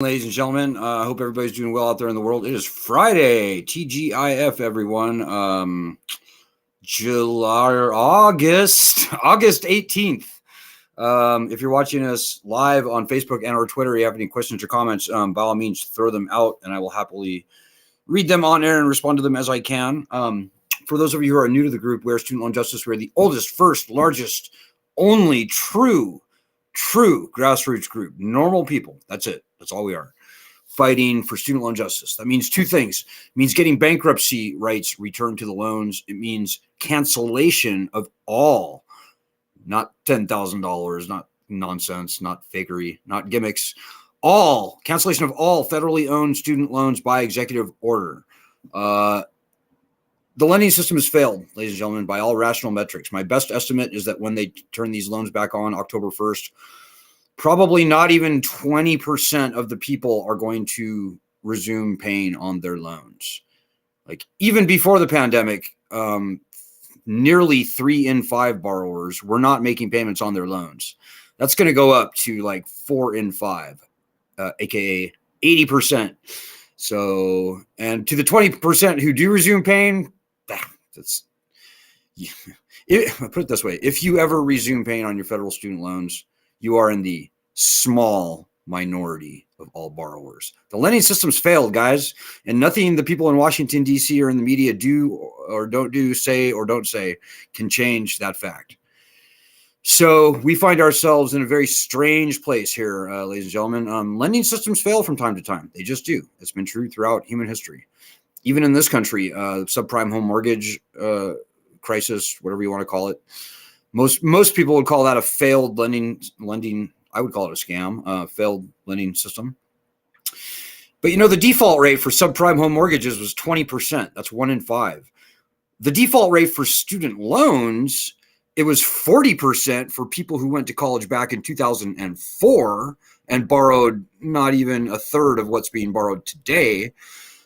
Ladies and gentlemen, I hope everybody's doing well out there in the world. It is Friday, TGIF, everyone. August 18th. If you're watching us live on Facebook and or Twitter, you have any questions or comments, by all means, throw them out, and I will happily read them on air and respond to them as I can. For those of you who are new to the group, we're Student Loan Justice. We're the oldest, first, largest, only true grassroots group. Normal people. That's it. That's all we are. Fighting for student loan justice. That means two things. It means getting bankruptcy rights returned to the loans. It means cancellation of all, not $10,000, not nonsense, not fakery, not gimmicks, all cancellation of all federally owned student loans by executive order. The lending system has failed, ladies and gentlemen, by all rational metrics. My best estimate is that when they turn these loans back on October 1st, probably not even 20% of the people are going to resume paying on their loans. Like even before the pandemic, nearly 3 in 5 borrowers were not making payments on their loans. That's going to go up to like 4 in 5, aka 80%. So, and to the 20% who do resume paying, that's, put it this way, if you ever resume paying on your federal student loans, you are in the small minority of all borrowers. The lending system's failed, guys, and nothing the people in Washington, D.C. or in the media do or don't do, say or don't say can change that fact. So we find ourselves in a very strange place here, ladies and gentlemen. Lending systems fail from time to time. They just do. It's been true throughout human history. Even in this country, subprime home mortgage crisis, whatever you want to call it. Most people would call that a failed lending. I would call it a scam, failed lending system. But the default rate for subprime home mortgages was 20%. That's 1 in 5. The default rate for student loans, it was 40% for people who went to college back in 2004 and borrowed not even a third of what's being borrowed today.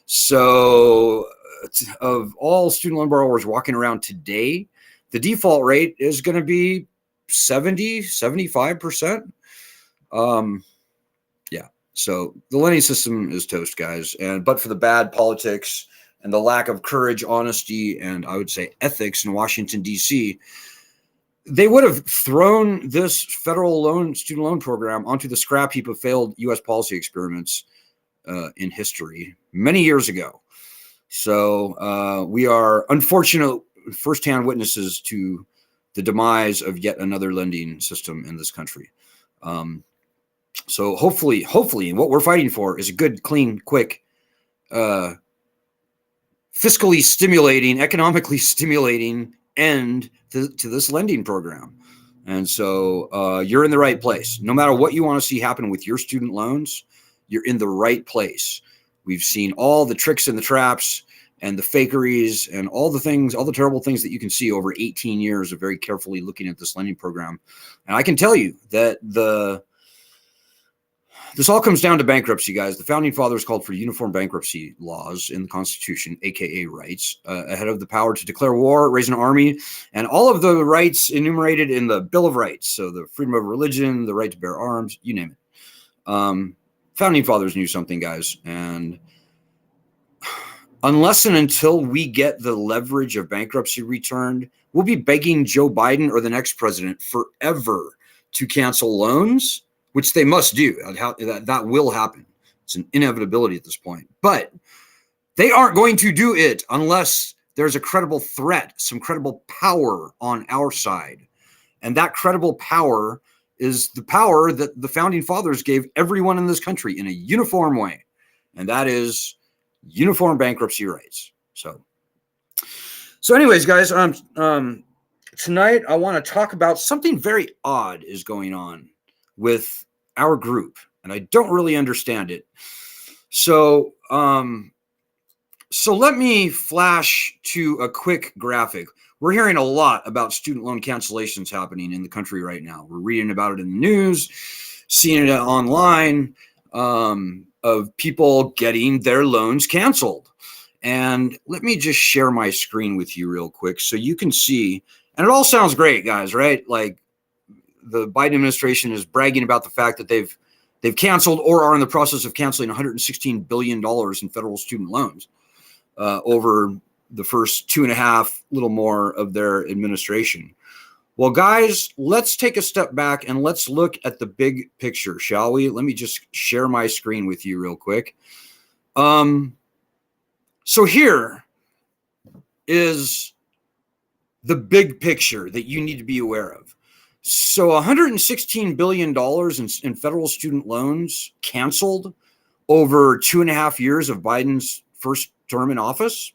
So of all student loan borrowers walking around today, the default rate is going to be 75%. Yeah. So the lending system is toast, guys. But for the bad politics and the lack of courage, honesty, and I would say ethics in Washington, D.C., they would have thrown this federal student loan program onto the scrap heap of failed U.S. policy experiments in history many years ago. So we are unfortunate firsthand witnesses to the demise of yet another lending system in this country. So hopefully, what we're fighting for is a good, clean, quick, fiscally stimulating, economically stimulating end to this lending program. And so you're in the right place. No matter what you want to see happen with your student loans, you're in the right place. We've seen all the tricks and the traps and the fakeries and all the things, all the terrible things that you can see over 18 years of very carefully looking at this lending program. And I can tell you that this all comes down to bankruptcy, guys. The founding fathers called for uniform bankruptcy laws in the Constitution, aka rights, ahead of the power to declare war, raise an army, and all of the rights enumerated in the Bill of Rights. So the freedom of religion, the right to bear arms, you name it. Founding fathers knew something, guys, and unless and until we get the leverage of bankruptcy returned, we'll be begging Joe Biden or the next president forever to cancel loans, which they must do. That will happen. It's an inevitability at this point. But they aren't going to do it unless there's a credible threat, some credible power on our side. And that credible power is the power that the founding fathers gave everyone in this country in a uniform way. And that is uniform bankruptcy rights. So anyways, guys, tonight I want to talk about something very odd is going on with our group, and I don't really understand it. So let me flash to a quick graphic. We're hearing a lot about student loan cancellations happening in the country right now. We're reading about it in the news, seeing it online, of people getting their loans canceled. And let me just share my screen with you real quick so you can see. And it all sounds great, guys, right? Like the Biden administration is bragging about the fact that they've They've canceled or are in the process of canceling $116 billion in federal student loans over the first 2.5, little more of their administration. Well, guys, let's take a step back and let's look at the big picture, shall we? Let me just share my screen with you real quick. So here is the big picture that you need to be aware of. So $116 billion in federal student loans canceled over 2.5 years of Biden's first term in office.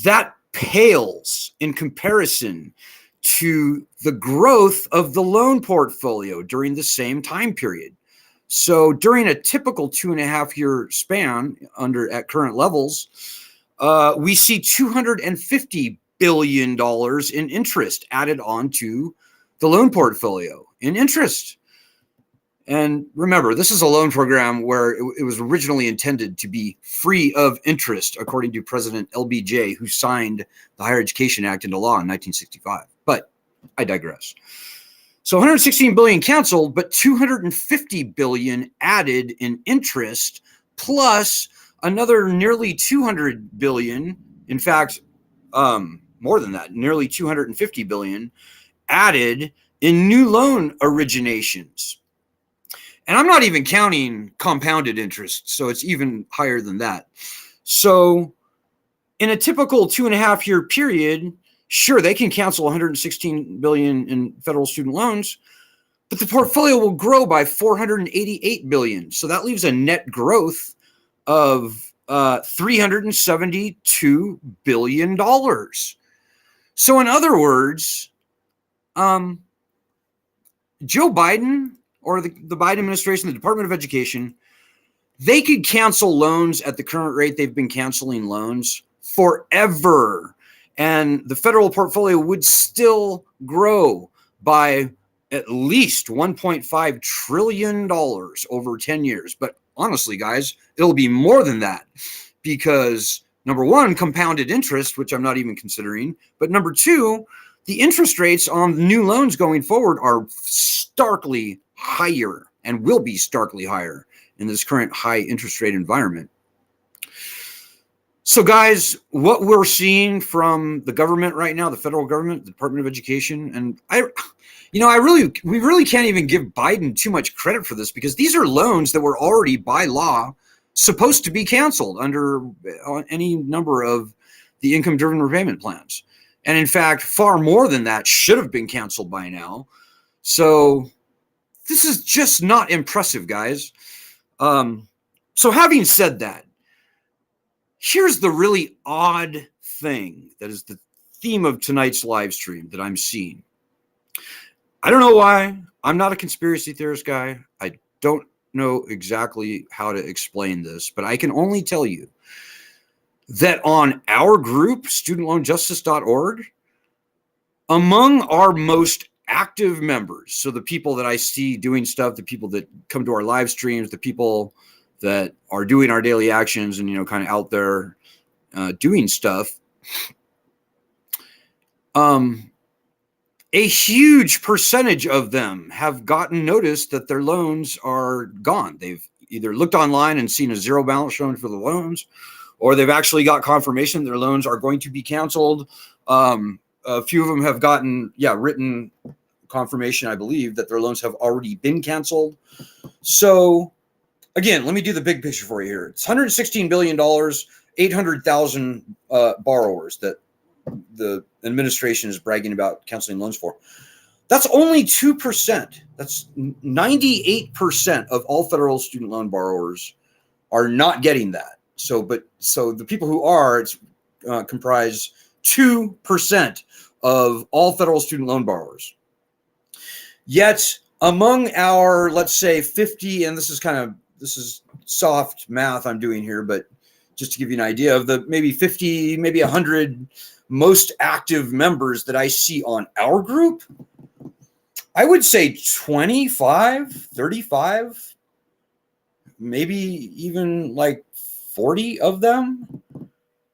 That pales in comparison to the growth of the loan portfolio during the same time period. So during a typical 2.5-year span at current levels, we see $250 billion in interest added onto the loan portfolio in interest. And remember, this is a loan program where it was originally intended to be free of interest, according to President LBJ, who signed the Higher Education Act into law in 1965. But I digress. So 116 billion canceled, but 250 billion added in interest, plus another nearly 200 billion. In fact, more than that, nearly 250 billion added in new loan originations. And I'm not even counting compounded interest, so it's even higher than that. So in a typical 2.5-year period, sure, they can cancel 116 billion in federal student loans, but the portfolio will grow by 488 billion. So that leaves a net growth of $372 billion. So in other words, Joe Biden or the Biden administration, the Department of Education, they could cancel loans at the current rate they've been canceling loans forever. And the federal portfolio would still grow by at least $1.5 trillion over 10 years. But honestly, guys, it'll be more than that because, number one, compounded interest, which I'm not even considering. But number two, the interest rates on new loans going forward are starkly higher and will be starkly higher in this current high interest rate environment. So, guys, what we're seeing from the government right now, the federal government, the Department of Education, and we really can't even give Biden too much credit for this because these are loans that were already by law supposed to be canceled under any number of the income-driven repayment plans. And in fact, far more than that should have been canceled by now. So this is just not impressive, guys. So having said that, here's the really odd thing that is the theme of tonight's live stream that I'm seeing. I don't know why. I'm not a conspiracy theorist guy. I don't know exactly how to explain this, but I can only tell you that on our group, studentloanjustice.org, among our most active members, so the people that I see doing stuff, the people that come to our live streams, the people that are doing our daily actions and, kind of out there doing stuff, a huge percentage of them have gotten notice that their loans are gone. They've either looked online and seen a zero balance shown for the loans, or they've actually got confirmation their loans are going to be canceled. A few of them have gotten, written confirmation, I believe, that their loans have already been canceled. So, again, let me do the big picture for you here. It's $116 billion, 800,000 borrowers that the administration is bragging about canceling loans for. That's only 2%. That's 98% of all federal student loan borrowers are not getting that. So the people who are, comprise 2% of all federal student loan borrowers. Yet among our, let's say 50, and this is soft math I'm doing here, but just to give you an idea of the maybe 50, maybe 100 most active members that I see on our group, I would say 25, 35, maybe even like 40 of them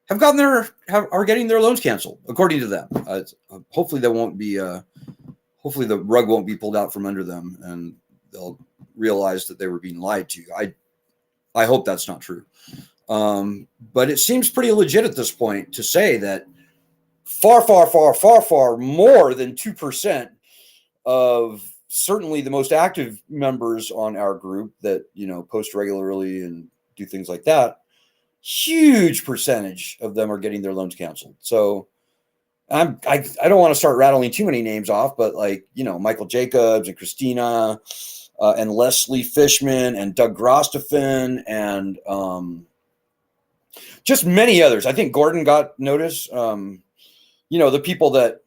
have gotten are getting their loans canceled, according to them. Hopefully they won't be, hopefully the rug won't be pulled out from under them and they'll realized that they were being lied to. I hope that's not true. But it seems pretty legit at this point to say that far more than 2% of certainly the most active members on our group that, post regularly and do things like that, huge percentage of them are getting their loans canceled. So I don't want to start rattling too many names off, but Michael Jacobs and Christina and Leslie Fishman and Doug Grostefan and just many others. I think Gordon got notice. The people that,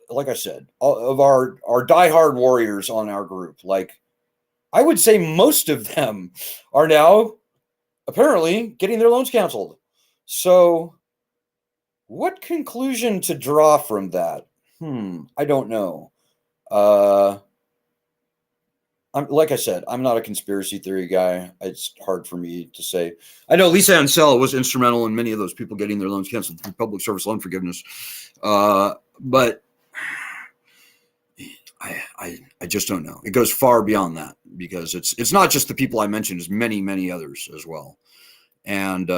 like I said, of our diehard warriors on our group, I would say most of them are now apparently getting their loans canceled. So what conclusion to draw from that? I don't know. Like I said, I'm not a conspiracy theory guy. It's hard for me to say. I know Lisa Ansell was instrumental in many of those people getting their loans canceled through public service loan forgiveness. But I just don't know. It goes far beyond that because it's not just the people I mentioned, it's many others as well. And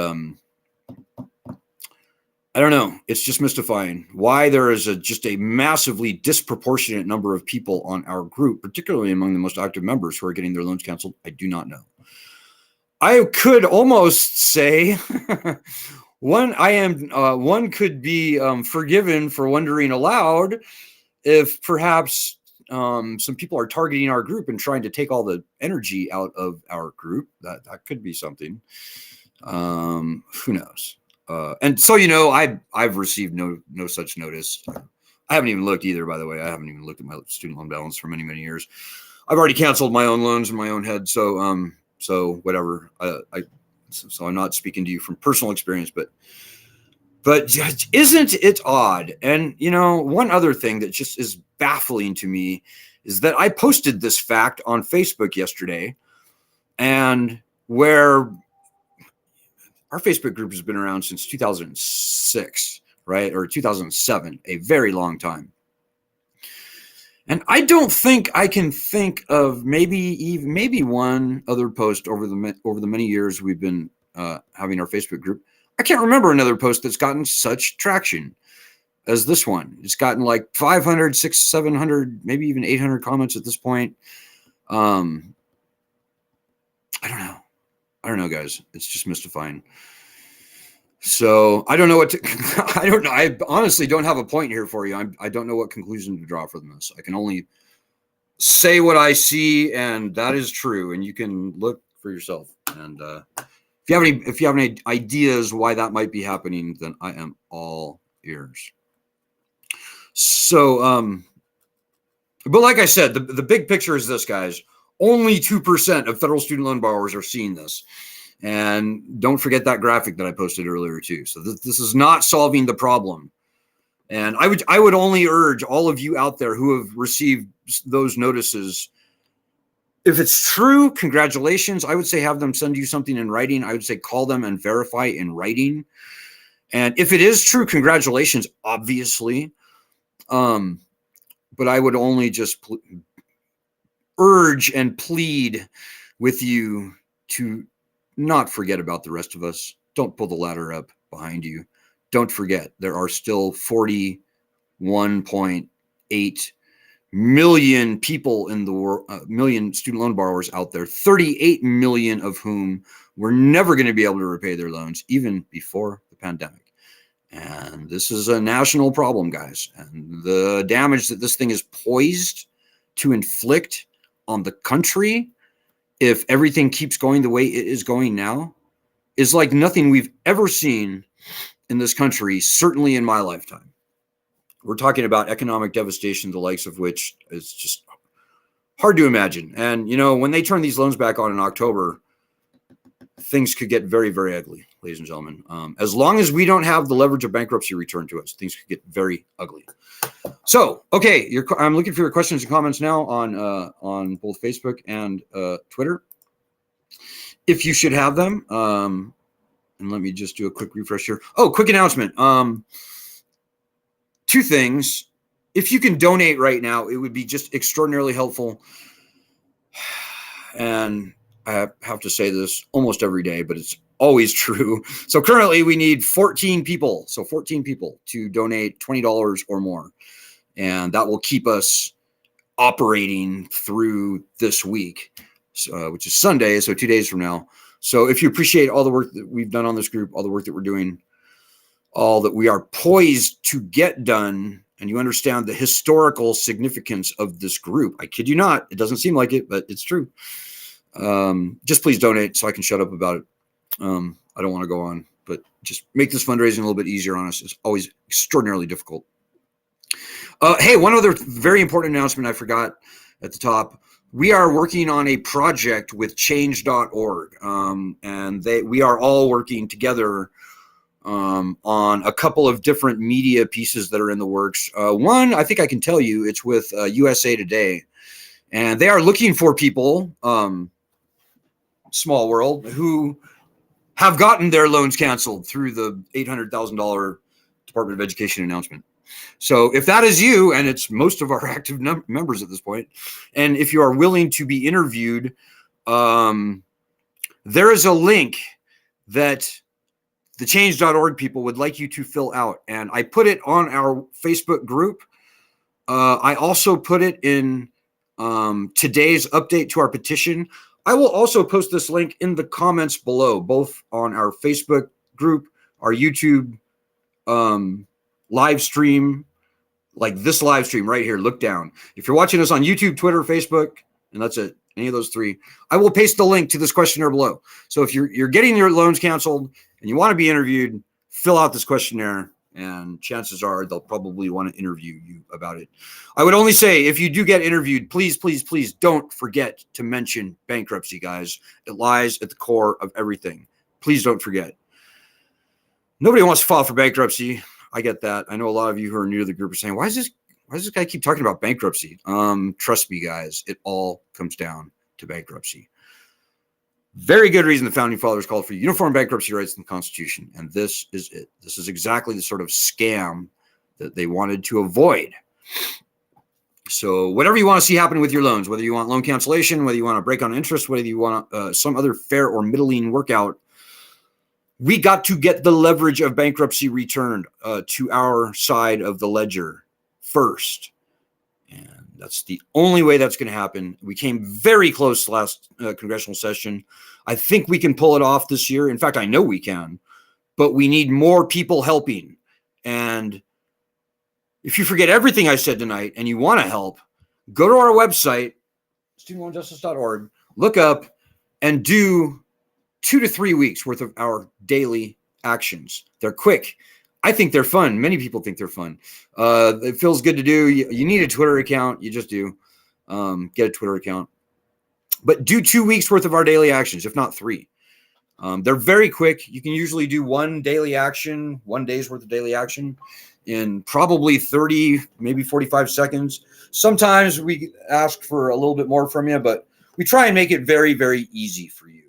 I don't know. It's just mystifying why there is just a massively disproportionate number of people on our group, particularly among the most active members, who are getting their loans canceled. I do not know. I could almost say one could be forgiven for wondering aloud if perhaps some people are targeting our group and trying to take all the energy out of our group. That could be something. Who knows? And so, I've received no such notice. I haven't even looked either, by the way. I haven't even looked at my student loan balance for many years. I've already canceled my own loans in my own head. So whatever. So I'm not speaking to you from personal experience, but isn't it odd? And, one other thing that just is baffling to me is that I posted this fact on Facebook yesterday, and where our Facebook group has been around since 2006, right? Or 2007, a very long time. And I don't think I can think of maybe one other post over the many years we've been having our Facebook group. I can't remember another post that's gotten such traction as this one. It's gotten like 500, 600, 700, maybe even 800 comments at this point. I don't know, guys. It's just mystifying. So I don't know I don't know. I honestly don't have a point here for you. I don't know what conclusion to draw from this. I can only say what I see, and that is true. And you can look for yourself. And if you have any ideas why that might be happening, then I am all ears. So, but like I said, the big picture is this, guys. Only 2% of federal student loan borrowers are seeing this. And don't forget that graphic that I posted earlier too. So this is not solving the problem. And I would only urge all of you out there who have received those notices, if it's true, congratulations. I would say have them send you something in writing. I would say call them and verify in writing. And if it is true, congratulations, obviously. But I would only just urge and plead with you to not forget about the rest of us. Don't pull the ladder up behind you. Don't forget, there are still 41.8 million people in the world, million student loan borrowers out there, 38 million of whom were never going to be able to repay their loans, even before the pandemic. And this is a national problem, guys. And the damage that this thing is poised to inflict on the country, if everything keeps going the way it is going now, is like nothing we've ever seen in this country, certainly in my lifetime. We're talking about economic devastation, the likes of which is just hard to imagine. And, when they turn these loans back on in October, things could get very, very ugly, ladies and gentlemen. As long as we don't have the leverage of bankruptcy returned to us, things could get very ugly. So, okay, I'm looking for your questions and comments now on both Facebook and Twitter, if you should have them. And let me just do a quick refresh here. Oh, quick announcement. Two things. If you can donate right now, it would be just extraordinarily helpful. and I have to say this almost every day, but it's always true. So currently we need 14 people. So 14 people to donate $20 or more. And that will keep us operating through this week, which is Sunday. So 2 days from now. So if you appreciate all the work that we've done on this group, all the work that we're doing, all that we are poised to get done, and you understand the historical significance of this group, I kid you not, it doesn't seem like it, but it's true. Just please donate so I can shut up about it. I don't want to go on, but just make this fundraising a little bit easier on us. It's always extraordinarily difficult. Hey, one other very important announcement I forgot at the top. We are working on a project with change.org, and we are all working together on a couple of different media pieces that are in the works. One, I think I can tell you, it's with USA Today, and they are looking for people, small world, who have gotten their loans canceled through the $800,000 Department of Education announcement. So if that is you, and it's most of our active members at this point, and if you are willing to be interviewed, there is a link that the change.org people would like you to fill out. And I put it on our Facebook group. I also put it in today's update to our petition. I will also post this link in the comments below, both on our Facebook group, our YouTube live stream, like this live stream right here. Look down. If you're watching us on YouTube, Twitter, Facebook, and that's it, any of those three, I will paste the link to this questionnaire below. So if you're getting your loans canceled and you want to be interviewed, fill out this questionnaire, and chances are they'll probably want to interview you about it. I would only say, if you do get interviewed, please, please, please don't forget to mention bankruptcy, guys. It lies at the core of everything. Please don't forget. Nobody wants to file for bankruptcy. I get that. I know a lot of you who are new to the group are saying, why does this guy keep talking about bankruptcy? Trust me, guys, it all comes down to bankruptcy. Very good reason the founding fathers called for uniform bankruptcy rights in the Constitution. And this is it. This is exactly the sort of scam that they wanted to avoid. So whatever you want to see happen with your loans, whether you want loan cancellation, whether you want to break on interest, whether you want some other fair or middling workout, we got to get the leverage of bankruptcy returned to our side of the ledger first. And that's the only way that's going to happen. We came very close last congressional session. I think we can pull it off this year. In fact, I know we can, but we need more people helping. And if you forget everything I said tonight and you want to help, go to our website, studentloanjustice.org, look up and do 2 to 3 weeks worth of our daily actions. They're quick. I think they're fun. Many people think they're fun. It feels good to do. You need a Twitter account. You just do. Get a Twitter account. But do 2 weeks worth of our daily actions, if not 3. They're very quick. You can usually do one daily action, 1 day's worth of daily action in probably 30, maybe 45 seconds. Sometimes we ask for a little bit more from you, but we try and make it very, very easy for you.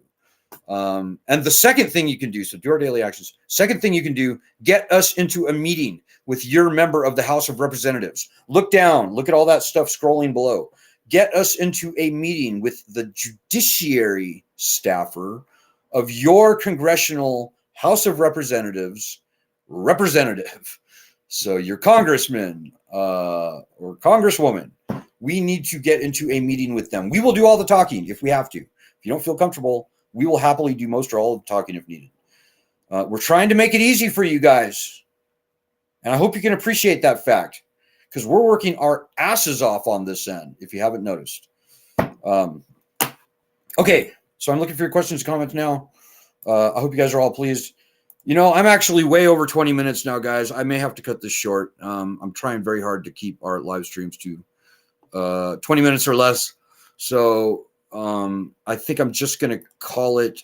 And the second thing you can do, so do our daily actions. Second thing you can do, get us into a meeting with your member of the House of Representatives. Look down, look at all that stuff scrolling below. Get us into a meeting with the judiciary staffer of your congressional House of Representatives representative. So your congressman or congresswoman, we need to get into a meeting with them. We will do all the talking if we have to. If you don't feel comfortable, we will happily do most or all of the talking if needed. We're trying to make it easy for you guys. And I hope you can appreciate that fact, because we're working our asses off on this end, if you haven't noticed. Okay, so I'm looking for your questions, comments now. I hope you guys are all pleased. You know, I'm actually way over 20 minutes now, guys. I may have to cut this short. I'm trying very hard to keep our live streams to 20 minutes or less. So I think I'm just going to call it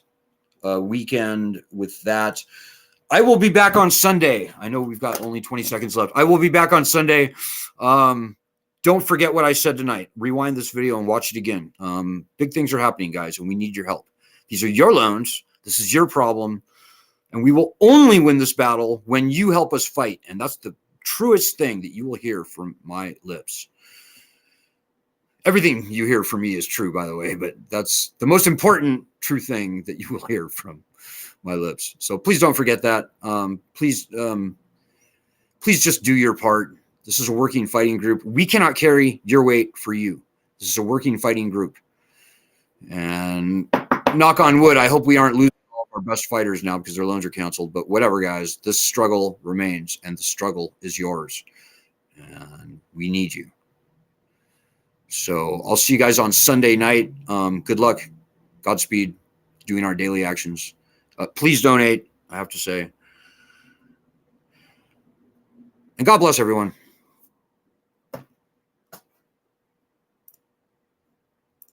a weekend with that. I will be back on Sunday. I know we've got only 20 seconds left. I will be back on Sunday. Don't forget what I said tonight. Rewind this video and watch it again. Big things are happening, guys, and we need your help. These are your loans. This is your problem. And we will only win this battle when you help us fight. And that's the truest thing that you will hear from my lips. Everything you hear from me is true, by the way, but that's the most important true thing that you will hear from my lips. So please don't forget that. Please just do your part. This is a working fighting group. We cannot carry your weight for you. This is a working fighting group. And knock on wood, I hope we aren't losing all of our best fighters now because their loans are canceled. But whatever, guys, this struggle remains, and the struggle is yours. And we need you. So I'll see you guys on Sunday night. Good luck. Godspeed doing our daily actions. Please donate, I have to say. And God bless everyone.